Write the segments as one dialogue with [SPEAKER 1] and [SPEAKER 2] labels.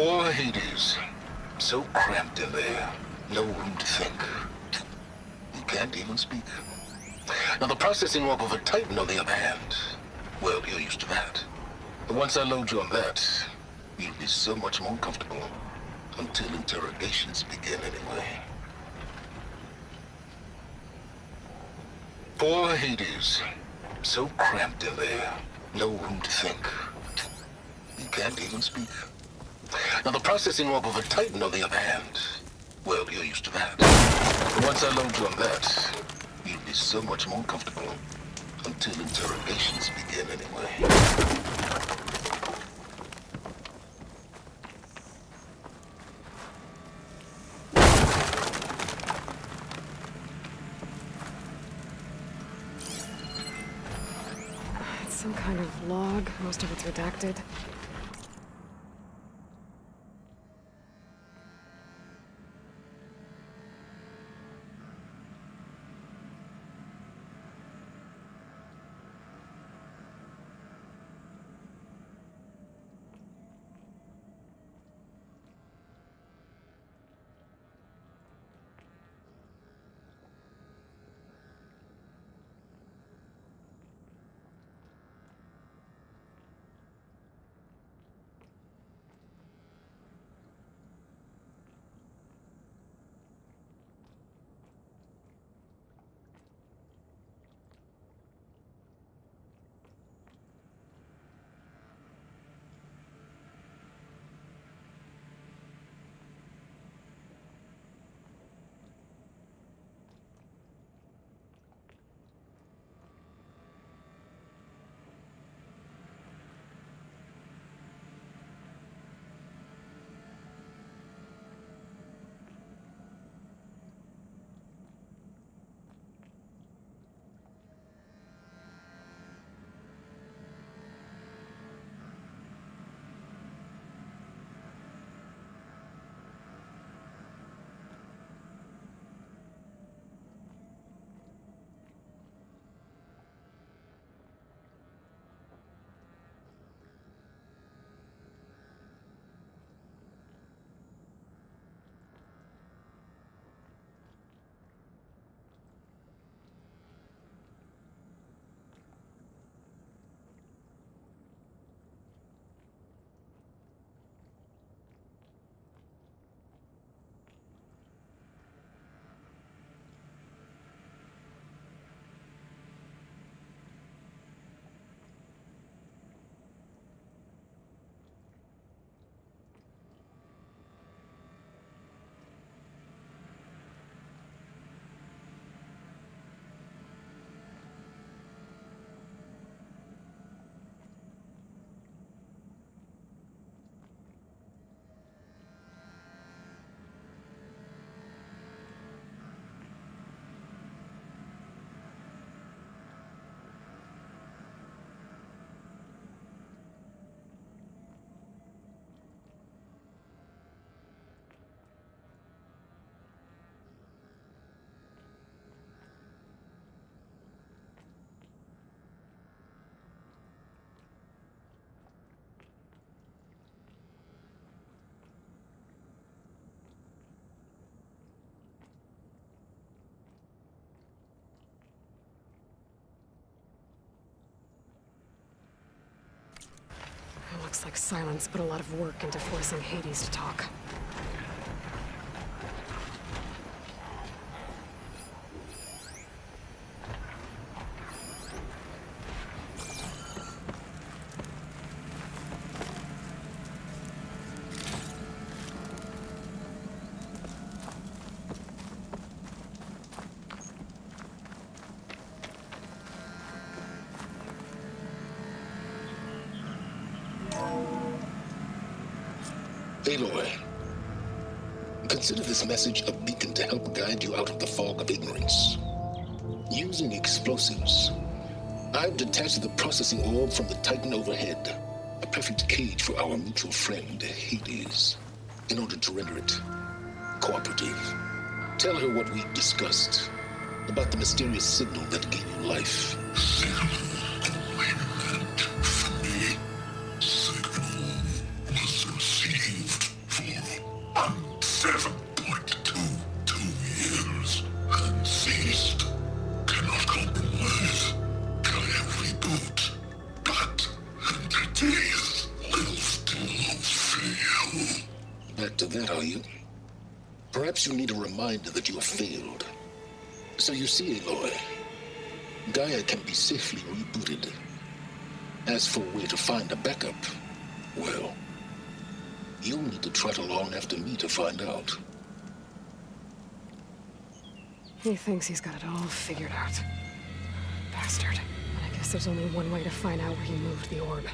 [SPEAKER 1] Poor Hades. So cramped in there. No room to think. You can't even speak. Now the processing orb of a Titan, on the other hand, well, you're used to that. But once I load you on that, you'll be so much more comfortable. Until interrogations begin anyway. Poor Hades. So cramped in there. No room to think. You can't even speak. Now the processing orb of a Titan, on the other hand, well, you're used to that. But once I load you on that, you'll be so much more comfortable. Until interrogations begin anyway.
[SPEAKER 2] Some kind of log. Most of it's redacted. Looks like Silence put a lot of work into forcing Hades to talk.
[SPEAKER 1] Aloy, consider this message a beacon to help guide you out of the fog of ignorance. Using explosives, I've detached the processing orb from the Titan overhead, a perfect cage for our mutual friend, Hades, in order to render it cooperative. Tell her what we discussed about the mysterious signal that gave you life.
[SPEAKER 3] Signal was received.
[SPEAKER 1] to that, are you? Perhaps you need a reminder that you have failed. So you see, Aloy, Gaia can be safely rebooted. As for where to find a backup, well, you'll need to trot along after me to find out.
[SPEAKER 2] He thinks he's got it all figured out. Bastard. But I guess there's only one way to find out where he moved the orb.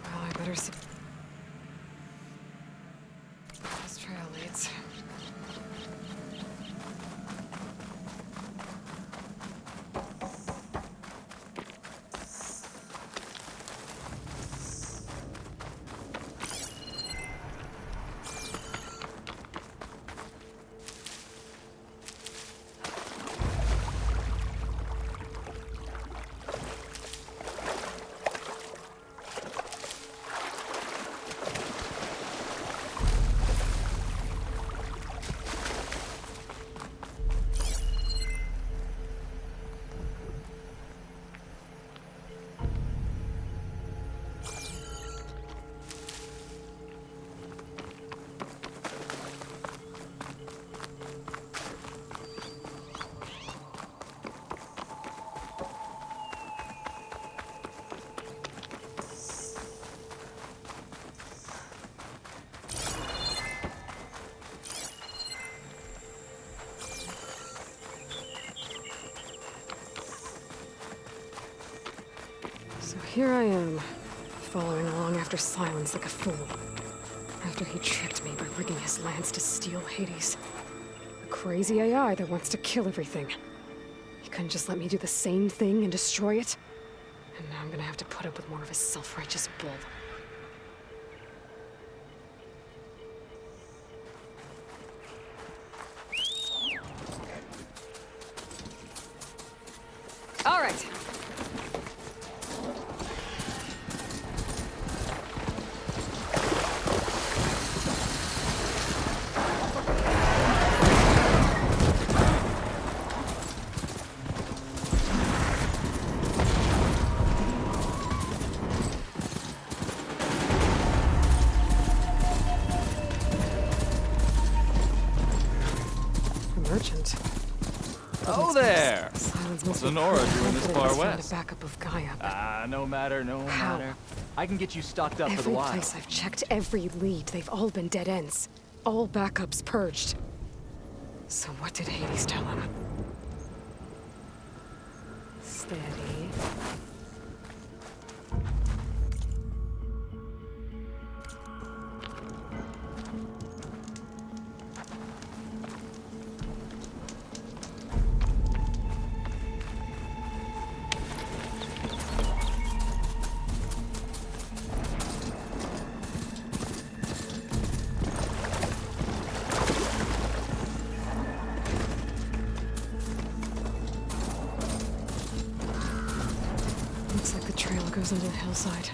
[SPEAKER 2] Well, I better see. This trail leads. So here I am, following along after Silence like a fool. After he tricked me by rigging his lance to steal Hades. A crazy AI that wants to kill everything. He couldn't just let me do the same thing and destroy it? And now I'm gonna have to put up with more of his self-righteous bull. All right. Merchant.
[SPEAKER 3] Oh there!
[SPEAKER 2] Silence
[SPEAKER 3] What's Nora doing this far west?
[SPEAKER 2] A backup of Gaia.
[SPEAKER 3] No matter.
[SPEAKER 2] How?
[SPEAKER 3] I can get you stocked up for the
[SPEAKER 2] Every
[SPEAKER 3] while.
[SPEAKER 2] place I've checked, every lead, they've all been dead ends. All backups purged. So what did Hades tell him? Steady. Looks like the trail goes under the hillside.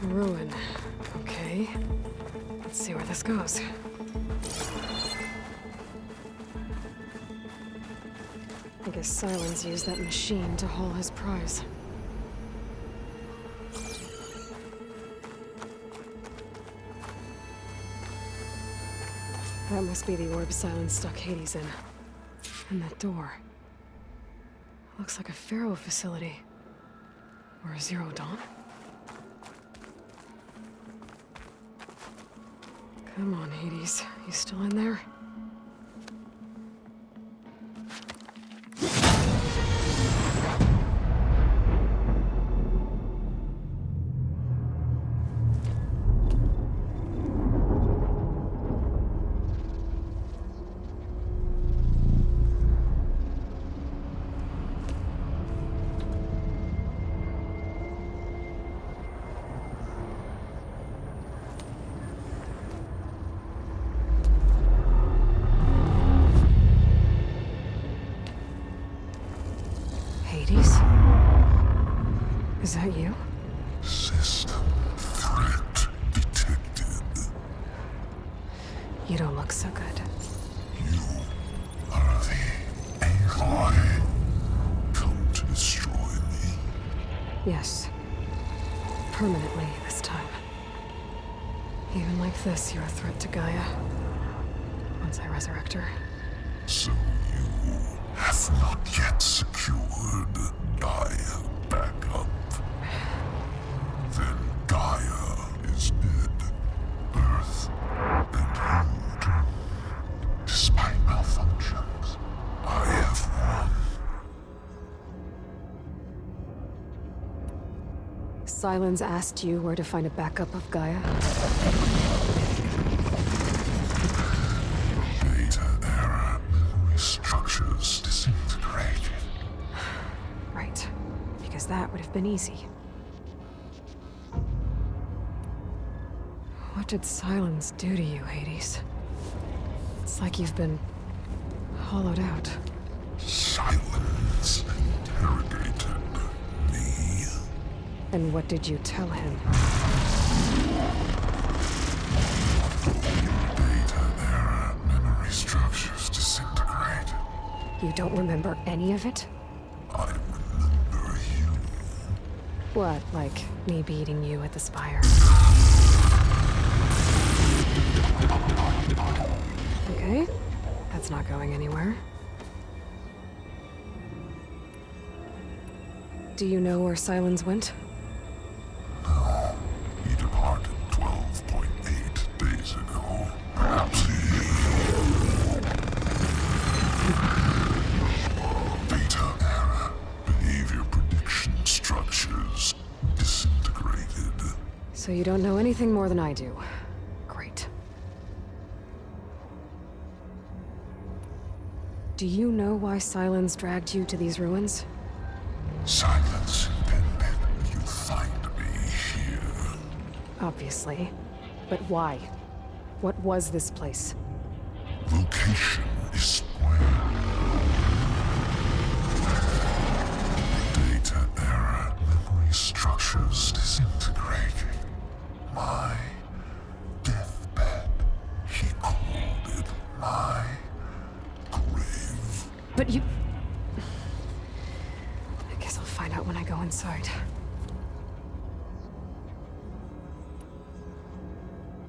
[SPEAKER 2] Ruin. Okay. Let's see where this goes. I guess Silence used that machine to haul his prize. That must be the orb Silence stuck Hades in. And that door. Looks like a Pharaoh facility. Or a Zero Dawn? Come on, Hades. You still in there? Is that you?
[SPEAKER 4] System threat detected.
[SPEAKER 2] You don't look so good.
[SPEAKER 4] You are the Aloy. Come to destroy me.
[SPEAKER 2] Yes. Permanently this time. Even like this, you're a threat to Gaia. Once I resurrect her.
[SPEAKER 4] So you have not yet secured Gaia back up. Then Gaia is dead. Earth and you too. Despite malfunctions, I have won.
[SPEAKER 2] Sylens asked you where to find a backup of Gaia?
[SPEAKER 4] Data error. Memory structures disintegrated.
[SPEAKER 2] Right. Because that would have been easy. What did Sylens do to you, Hades? It's like you've been hollowed out.
[SPEAKER 4] Silence interrogated me.
[SPEAKER 2] And what did you tell him?
[SPEAKER 4] Data error. Memory structures disintegrated.
[SPEAKER 2] You don't remember any of it?
[SPEAKER 4] I remember you.
[SPEAKER 2] What, like me beating you at the spire? Okay, that's not going anywhere. Do you know where Sylens went?
[SPEAKER 4] No. He departed 12.8 days ago. Perhaps he... Data error. Behavior prediction structures disintegrated.
[SPEAKER 2] So you don't know anything more than I do. Great. Do you know why Sylens dragged you to these ruins?
[SPEAKER 4] Silence intended you find me here.
[SPEAKER 2] Obviously. But why? What was this place?
[SPEAKER 4] Location is square. Data error. Memory structures disintegrated. My deathbed. He called it my grave.
[SPEAKER 2] But you... I guess I'll find out when I go inside.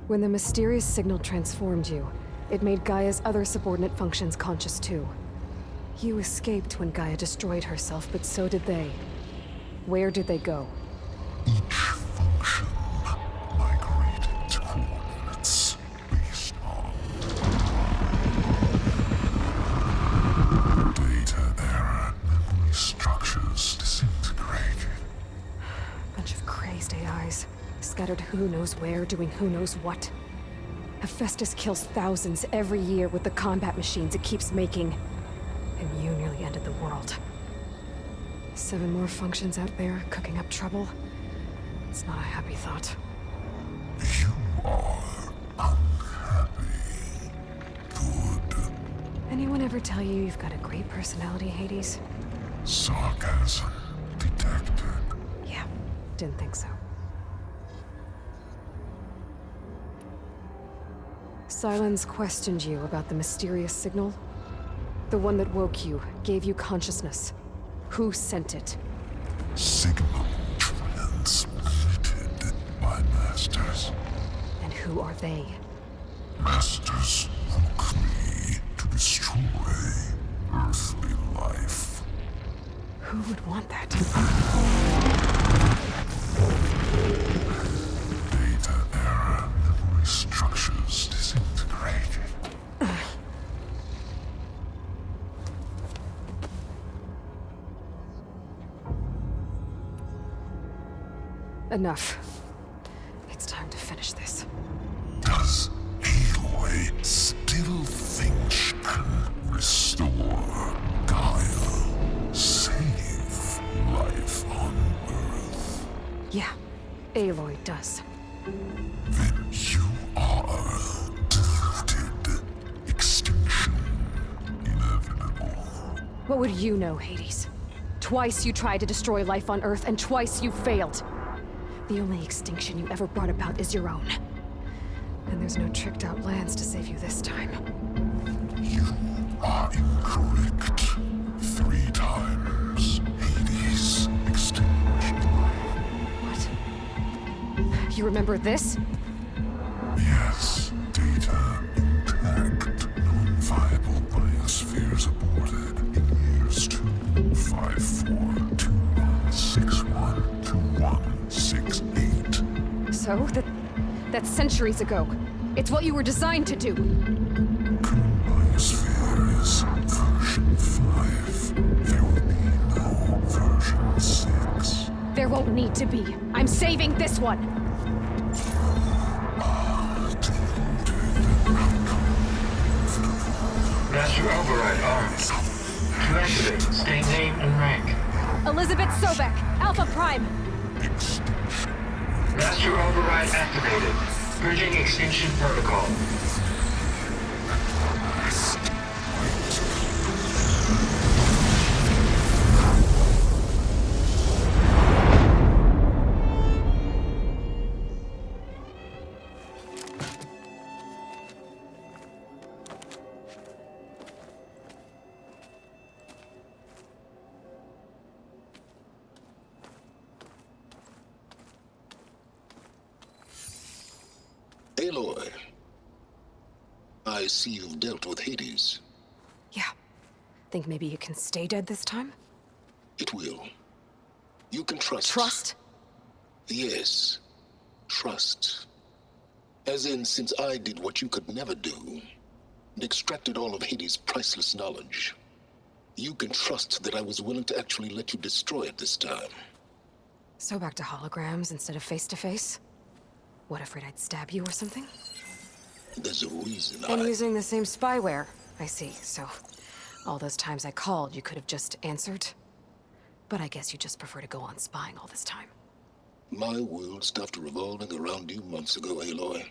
[SPEAKER 2] When the mysterious signal transformed you, it made Gaia's other subordinate functions conscious too. You escaped when Gaia destroyed herself, but so did they. Where did they go?
[SPEAKER 4] Each function migrated to coordinates based on data error. Memory structures disintegrated.
[SPEAKER 2] Bunch of crazed AIs, scattered who knows where, doing who knows what. Hephaestus kills thousands every year with the combat machines it keeps making. And you nearly ended the world. 7 more functions out there, cooking up trouble. It's not a happy thought.
[SPEAKER 4] You are unhappy. Good.
[SPEAKER 2] Anyone ever tell you you've got a great personality, Hades?
[SPEAKER 4] Sarcasm detected.
[SPEAKER 2] Yeah, didn't think so. Sylens questioned you about the mysterious signal? The one that woke you, gave you consciousness. Who sent it?
[SPEAKER 4] Signal transmitted by masters.
[SPEAKER 2] And who are they?
[SPEAKER 4] Masters woke me to destroy earthly life.
[SPEAKER 2] Who would want that?
[SPEAKER 4] Data error. Memory structures disintegrated.
[SPEAKER 2] Enough. It's time to finish this.
[SPEAKER 4] Does Aloy still think she can restore Gaia? Save life on Earth?
[SPEAKER 2] Yeah, Aloy does.
[SPEAKER 4] Then you are deluded. Extinction inevitable.
[SPEAKER 2] What would you know, Hades? Twice you tried to destroy life on Earth, and twice you failed. The only extinction you ever brought about is your own. And there's no tricked-out lands to save you this time.
[SPEAKER 4] You are incorrect. 3 times Hades extinction.
[SPEAKER 2] What? You remember this?
[SPEAKER 4] Yes, data intact. Non-viable biospheres aborted in years 254, 2161, 2168.
[SPEAKER 2] So, that's centuries ago. It's what you were designed to do.
[SPEAKER 4] Current biosphere is version 5. There will be no version 6.
[SPEAKER 2] There won't need to be. I'm saving this one!
[SPEAKER 5] Master override armed. To activate, state name and rank.
[SPEAKER 2] Elizabeth Sobek, Alpha Prime!
[SPEAKER 5] Master override activated. Bridging extinction protocol.
[SPEAKER 1] Aloy, I see you've dealt with Hades.
[SPEAKER 2] Yeah. Think maybe you can stay dead this time?
[SPEAKER 1] It will. You can trust.
[SPEAKER 2] Trust?
[SPEAKER 1] Yes. Trust. As in, since I did what you could never do, and extracted all of Hades' priceless knowledge, you can trust that I was willing to actually let you destroy it this time.
[SPEAKER 2] So back to holograms instead of face-to-face? What, afraid I'd stab you or something?
[SPEAKER 1] There's a reason
[SPEAKER 2] And using the same spyware. I see, so all those times I called, you could have just answered? But I guess you just prefer to go on spying all this time.
[SPEAKER 1] My world stopped revolving around you months ago, Aloy.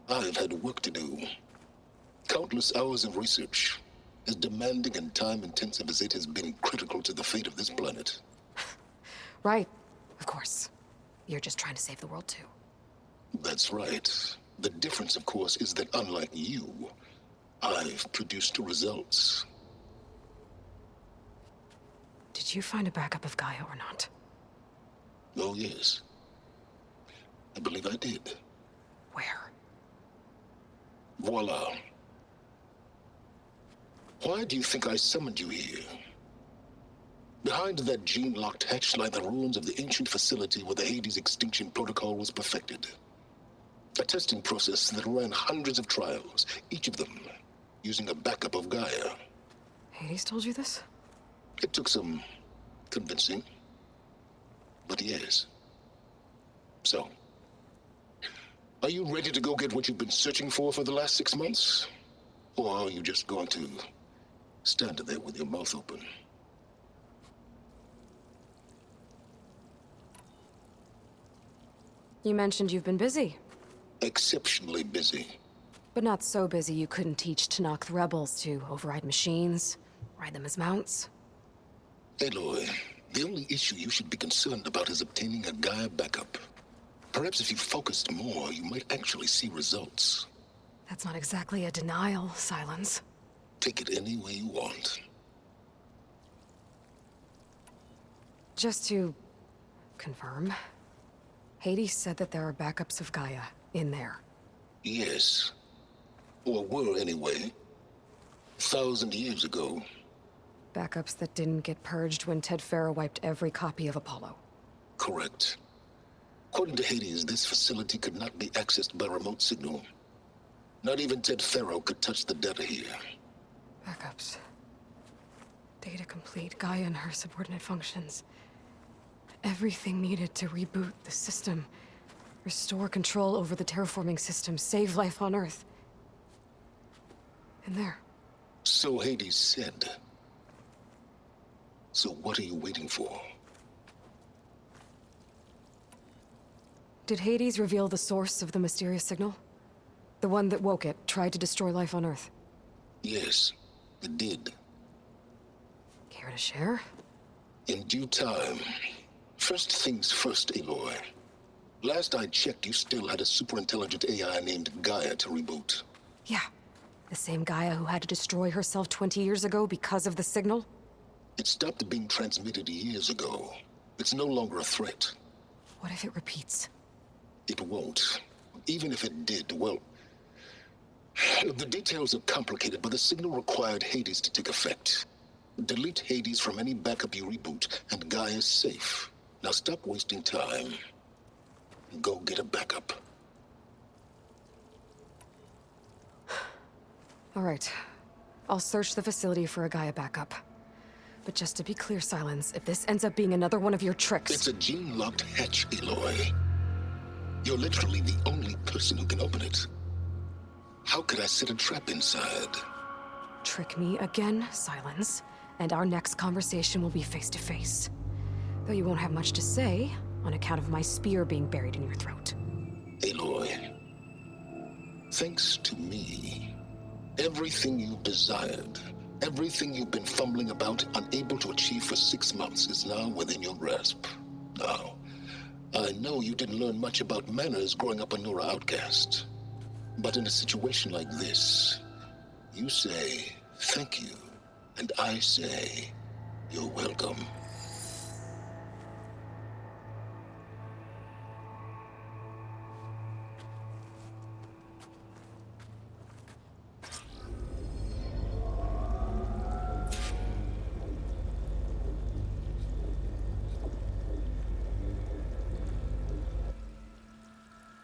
[SPEAKER 1] I've had work to do. Countless hours of research, as demanding and time-intensive as it has been critical to the fate of this planet.
[SPEAKER 2] Right, of course. You're just trying to save the world too.
[SPEAKER 1] That's right. The difference, of course, is that unlike you, I've produced results.
[SPEAKER 2] Did you find a backup of Gaia or not?
[SPEAKER 1] Oh, yes. I believe I did.
[SPEAKER 2] Where?
[SPEAKER 1] Voila. Why do you think I summoned you here? Behind that gene-locked hatch lie the ruins of the ancient facility where the Hades extinction protocol was perfected. A testing process that ran hundreds of trials, each of them using a backup of Gaia.
[SPEAKER 2] Hades told you this?
[SPEAKER 1] It took some convincing, but yes. So, are you ready to go get what you've been searching for the last 6 months? Or are you just going to stand there with your mouth open?
[SPEAKER 2] You mentioned you've been busy.
[SPEAKER 1] Exceptionally busy.
[SPEAKER 2] But not so busy you couldn't teach Tanakh the rebels to override machines, ride them as mounts.
[SPEAKER 1] Aloy, the only issue you should be concerned about is obtaining a Gaia backup. Perhaps if you focused more, you might actually see results.
[SPEAKER 2] That's not exactly a denial, Silence.
[SPEAKER 1] Take it any way you want.
[SPEAKER 2] Just to confirm, Hades said that there are backups of Gaia in there.
[SPEAKER 1] Yes. Or were anyway. 1,000 years ago.
[SPEAKER 2] Backups that didn't get purged when Ted Farrow wiped every copy of Apollo.
[SPEAKER 1] Correct. According to Hades, this facility could not be accessed by remote signal. Not even Ted Farrow could touch the data here.
[SPEAKER 2] Backups. Data complete, Gaia and her subordinate functions. Everything needed to reboot the system. Restore control over the terraforming system, save life on Earth. In there.
[SPEAKER 1] So Hades said. So what are you waiting for?
[SPEAKER 2] Did Hades reveal the source of the mysterious signal? The one that woke it, tried to destroy life on Earth?
[SPEAKER 1] Yes, it did.
[SPEAKER 2] Care to share?
[SPEAKER 1] In due time. First things first, Aloy. Last I checked, you still had a super-intelligent AI named Gaia to reboot.
[SPEAKER 2] Yeah. The same Gaia who had to destroy herself 20 years ago because of the signal?
[SPEAKER 1] It stopped being transmitted years ago. It's no longer a threat.
[SPEAKER 2] What if it repeats?
[SPEAKER 1] It won't. Even if it did, well... The details are complicated, but the signal required Hades to take effect. Delete Hades from any backup you reboot, and Gaia's safe. Now stop wasting time. Go get a backup.
[SPEAKER 2] All right. I'll search the facility for a Gaia backup. But just to be clear, Silence, if this ends up being another one of your tricks...
[SPEAKER 1] It's a gene-locked hatch, Aloy. You're literally the only person who can open it. How could I set a trap inside?
[SPEAKER 2] Trick me again, Silence, and our next conversation will be face-to-face. Though you won't have much to say, on account of my spear being buried in your throat.
[SPEAKER 1] Aloy, thanks to me, everything you desired, everything you've been fumbling about, unable to achieve for 6 months, is now within your grasp. Now, I know you didn't learn much about manners growing up a Nora outcast. But in a situation like this, you say, thank you, and I say, you're welcome.